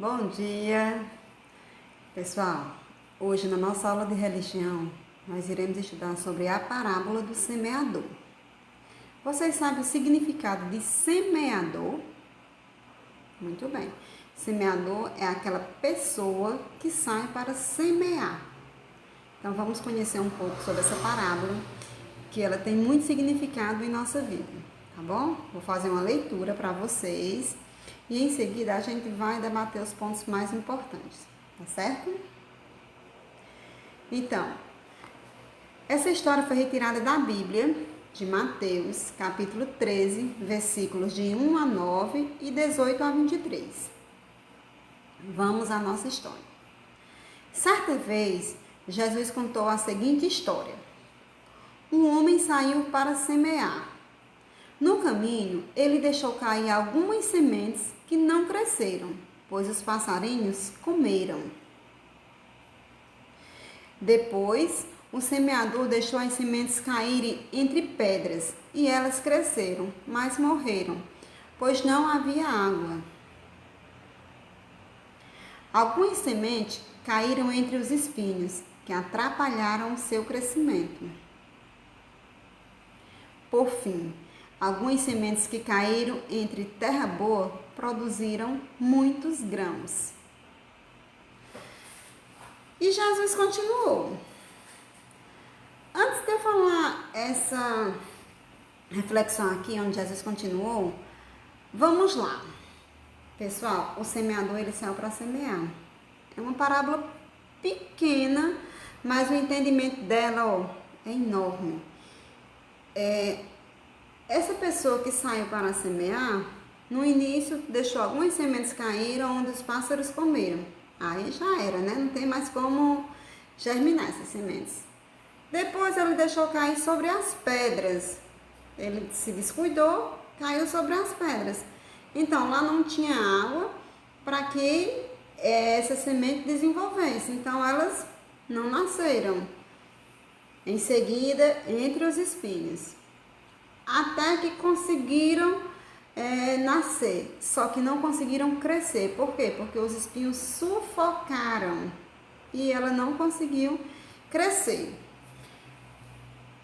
Bom dia, pessoal. Hoje na nossa aula de religião nós iremos estudar sobre a parábola do semeador. Vocês sabem o significado de semeador? Muito bem. Semeador é aquela pessoa que sai para semear. Então vamos conhecer um pouco sobre essa parábola, que ela tem muito significado em nossa vida, tá bom? Vou fazer uma leitura para vocês. E em seguida a gente vai debater os pontos mais importantes, tá certo? Então, essa história foi retirada da Bíblia, de Mateus, capítulo 13, versículos de 1 a 9 e 18 a 23. Vamos à nossa história. Certa vez, Jesus contou a seguinte história. Um homem saiu para semear. No caminho, ele deixou cair algumas sementes que não cresceram, pois os passarinhos comeram. Depois, o semeador deixou as sementes caírem entre pedras, e elas cresceram, mas morreram, pois não havia água. Algumas sementes caíram entre os espinhos, que atrapalharam o seu crescimento. Por fim, algumas sementes que caíram entre terra boa produziram muitos grãos. E Jesus continuou. Antes de eu falar essa reflexão aqui, onde Jesus continuou, vamos lá. Pessoal, o semeador, ele saiu para semear. É uma parábola pequena, mas o entendimento dela, é enorme. Essa pessoa que saiu para semear, no início deixou algumas sementes cair onde os pássaros comeram. Aí já era, né? Não tem mais como germinar essas sementes. Depois ele deixou cair sobre as pedras. Ele se descuidou, caiu sobre as pedras. Então lá não tinha água para que essa semente desenvolvesse. Então elas não nasceram. Em seguida, entre os espinhos. Até que conseguiram nascer, só que não conseguiram crescer. Por quê? Porque os espinhos sufocaram e ela não conseguiu crescer.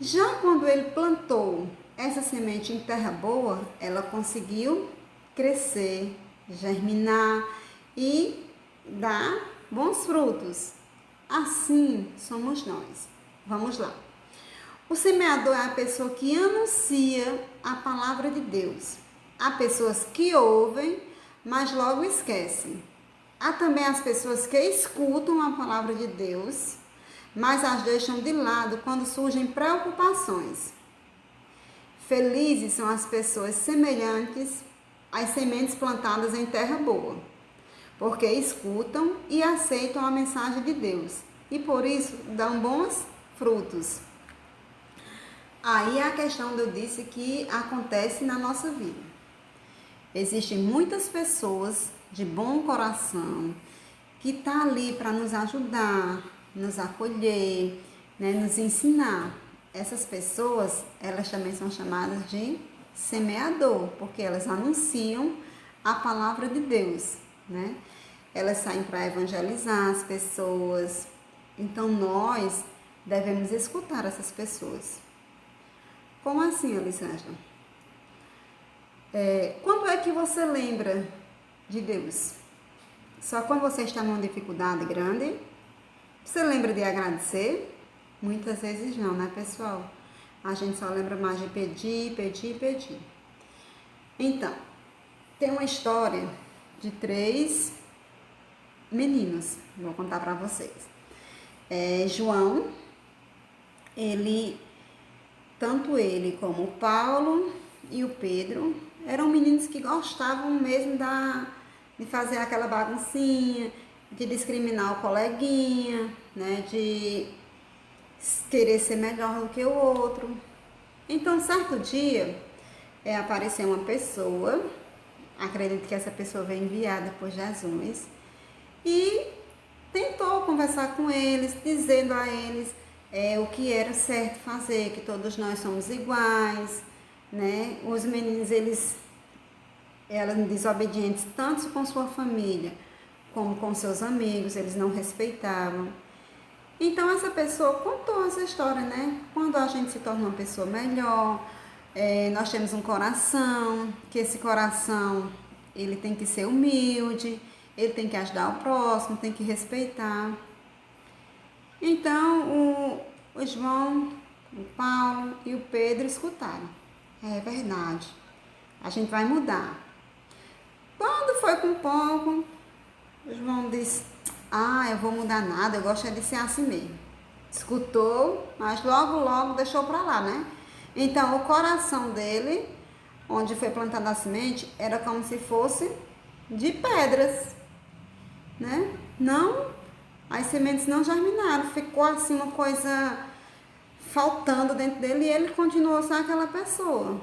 Já quando ele plantou essa semente em terra boa, ela conseguiu crescer, germinar e dar bons frutos. Assim somos nós. Vamos lá. O semeador é a pessoa que anuncia a palavra de Deus. Há pessoas que ouvem, mas logo esquecem. Há também as pessoas que escutam a palavra de Deus, mas as deixam de lado quando surgem preocupações. Felizes são as pessoas semelhantes às sementes plantadas em terra boa, porque escutam e aceitam a mensagem de Deus e por isso dão bons frutos. Aí é a questão que eu disse que acontece na nossa vida. Existem muitas pessoas de bom coração que estão ali para nos ajudar, nos acolher, né, nos ensinar. Essas pessoas, elas também são chamadas de semeador, porque elas anunciam a palavra de Deus, né? Elas saem para evangelizar as pessoas. Então nós devemos escutar essas pessoas. Como assim, Alessandra? Quando é que você lembra de Deus? Só quando você está numa dificuldade grande? Você lembra de agradecer? Muitas vezes não, né, pessoal? A gente só lembra mais de pedir. Então, tem uma história de 3 meninos. Vou contar para vocês. João, tanto ele como o Paulo e o Pedro eram meninos que gostavam mesmo de fazer aquela baguncinha, de discriminar o coleguinha, né, de querer ser melhor do que o outro. Então, certo dia, apareceu uma pessoa, acredito que essa pessoa veio enviada por Jesus, e tentou conversar com eles, dizendo a eles o que era certo fazer, que todos nós somos iguais, né? Os meninos, eram desobedientes tanto com sua família como com seus amigos, eles não respeitavam. Então essa pessoa contou essa história, né? Quando a gente se torna uma pessoa melhor, nós temos um coração, que esse coração ele tem que ser humilde, ele tem que ajudar o próximo, tem que respeitar. Então o João, o Paulo e o Pedro escutaram. É verdade, a gente vai mudar. Quando foi com pouco, o João disse, eu vou mudar nada, eu gosto de ser assim mesmo. Escutou, mas logo deixou pra lá, né? Então o coração dele, onde foi plantada a semente, era como se fosse de pedras, né? Não, as sementes não germinaram, ficou assim uma coisa faltando dentro dele e ele continuou sendo aquela pessoa.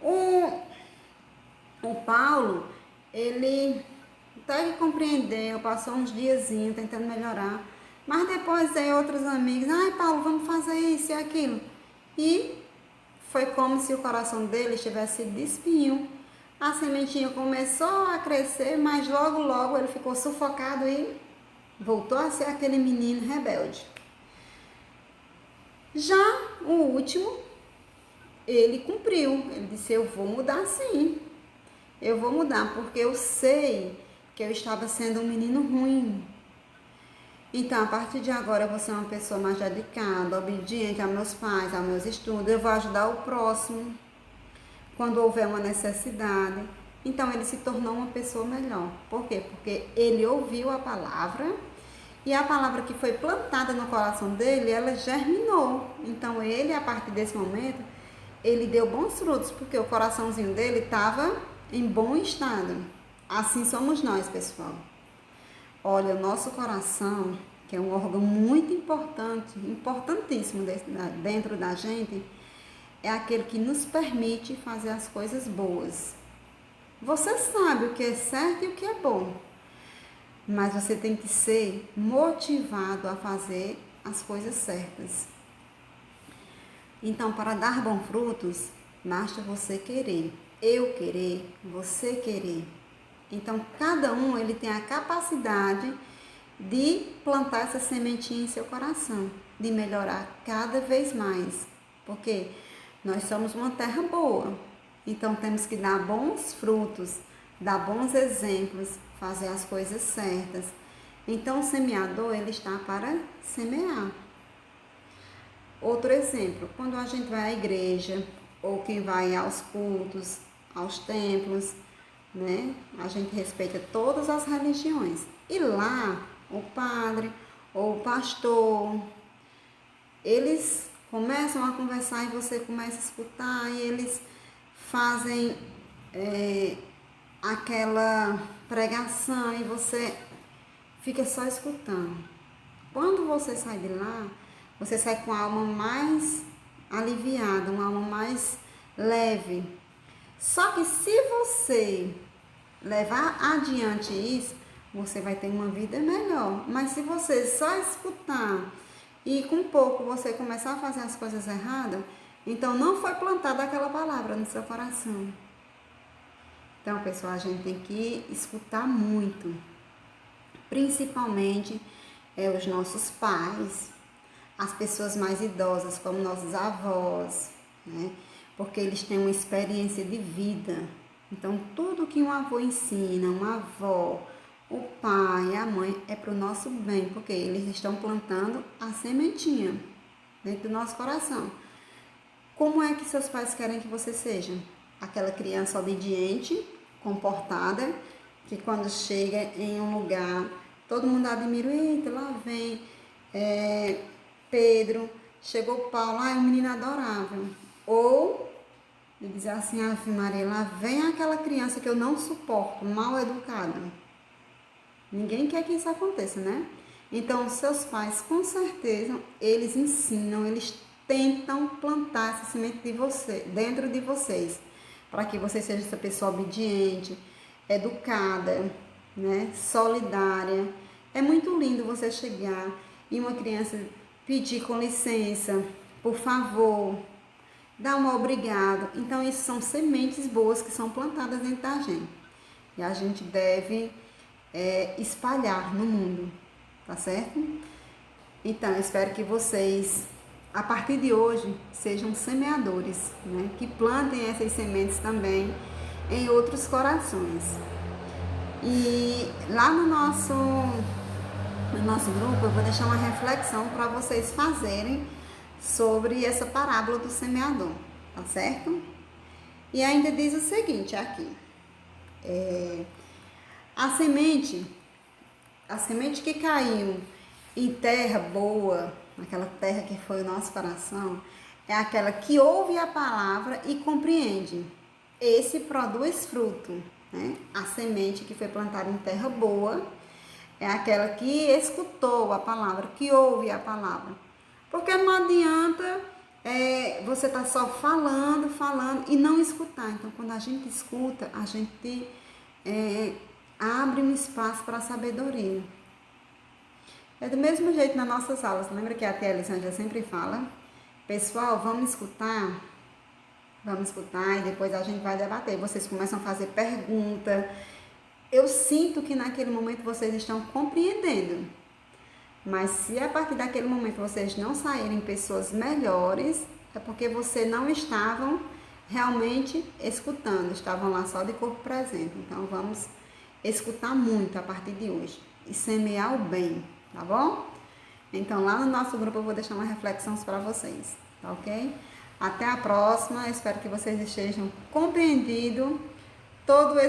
O Paulo, ele até que compreendeu, passou uns diazinhos tentando melhorar, mas depois veio outros amigos, Paulo, vamos fazer isso e aquilo. E foi como se o coração dele estivesse de espinho. A sementinha começou a crescer, mas logo ele ficou sufocado e voltou a ser aquele menino rebelde. Já o último, ele cumpriu. Ele disse, eu vou mudar sim. Eu vou mudar, porque eu sei que eu estava sendo um menino ruim. Então, a partir de agora, eu vou ser uma pessoa mais dedicada, obediente aos meus pais, aos meus estudos. Eu vou ajudar o próximo quando houver uma necessidade. Então, ele se tornou uma pessoa melhor. Por quê? Porque ele ouviu a palavra e a palavra que foi plantada no coração dele, ela germinou. Então, ele, a partir desse momento, ele deu bons frutos, porque o coraçãozinho dele estava em bom estado. Assim somos nós, pessoal. Olha, o nosso coração, que é um órgão muito importante, importantíssimo dentro da gente, é aquele que nos permite fazer as coisas boas. Você sabe o que é certo e o que é bom, mas você tem que ser motivado a fazer as coisas certas. Então, para dar bons frutos, basta você querer, eu querer, você querer. Então, cada um ele tem a capacidade de plantar essa sementinha em seu coração, de melhorar cada vez mais, porque nós somos uma terra boa, então temos que dar bons frutos, dar bons exemplos, fazer as coisas certas. Então, o semeador ele está para semear. Outro exemplo, quando a gente vai à igreja, ou quem vai aos cultos, aos templos, né? A gente respeita todas as religiões. E lá, o padre ou o pastor, eles começam a conversar e você começa a escutar e eles fazem aquela pregação e você fica só escutando. Quando você sai de lá, você sai com a alma mais aliviada, uma alma mais leve. Só que se você levar adiante isso, você vai ter uma vida melhor. Mas se você só escutar e com pouco você começar a fazer as coisas erradas, então não foi plantada aquela palavra no seu coração. Então, pessoal, a gente tem que escutar muito, principalmente os nossos pais, as pessoas mais idosas, como nossos avós, né? Porque eles têm uma experiência de vida. Então, tudo que um avô ensina, uma avó, o pai, a mãe, é para o nosso bem, porque eles estão plantando a sementinha dentro do nosso coração. Como é que seus pais querem que você seja? Aquela criança obediente, comportada, que quando chega em um lugar, todo mundo admira, eita, lá vem Pedro, chegou Paulo, é um menino adorável. Ou de dizer assim, Ave Maria, lá vem aquela criança que eu não suporto, mal educada. Ninguém quer que isso aconteça, né? Então, seus pais, com certeza, eles ensinam, eles tentam plantar essa semente de você, dentro de vocês, para que você seja essa pessoa obediente, educada, né? Solidária. É muito lindo você chegar e uma criança pedir com licença, por favor, dar um obrigado. Então, isso são sementes boas que são plantadas dentro da gente. E a gente deve espalhar no mundo, tá certo? Então, eu espero que vocês, a partir de hoje, sejam semeadores, né? Que plantem essas sementes também em outros corações. E lá no nosso grupo, eu vou deixar uma reflexão para vocês fazerem sobre essa parábola do semeador, tá certo? E ainda diz o seguinte aqui: a semente que caiu em terra boa, naquela terra que foi o nosso coração, é aquela que ouve a palavra e compreende. Esse produz fruto, né? A semente que foi plantada em terra boa é aquela que escutou a palavra, que ouve a palavra. Porque não adianta você estar só falando e não escutar. Então, quando a gente escuta, a gente abre um espaço para a sabedoria. É do mesmo jeito nas nossas aulas. Lembra que a tia Elisângela sempre fala? Pessoal, vamos escutar e depois a gente vai debater. Vocês começam a fazer pergunta. Eu sinto que naquele momento vocês estão compreendendo. Mas se a partir daquele momento vocês não saírem pessoas melhores, é porque vocês não estavam realmente escutando, estavam lá só de corpo presente. Então vamos escutar muito a partir de hoje e semear o bem, tá bom? Então lá no nosso grupo eu vou deixar uma reflexão para vocês, tá ok? Até a próxima, espero que vocês estejam compreendido todo esse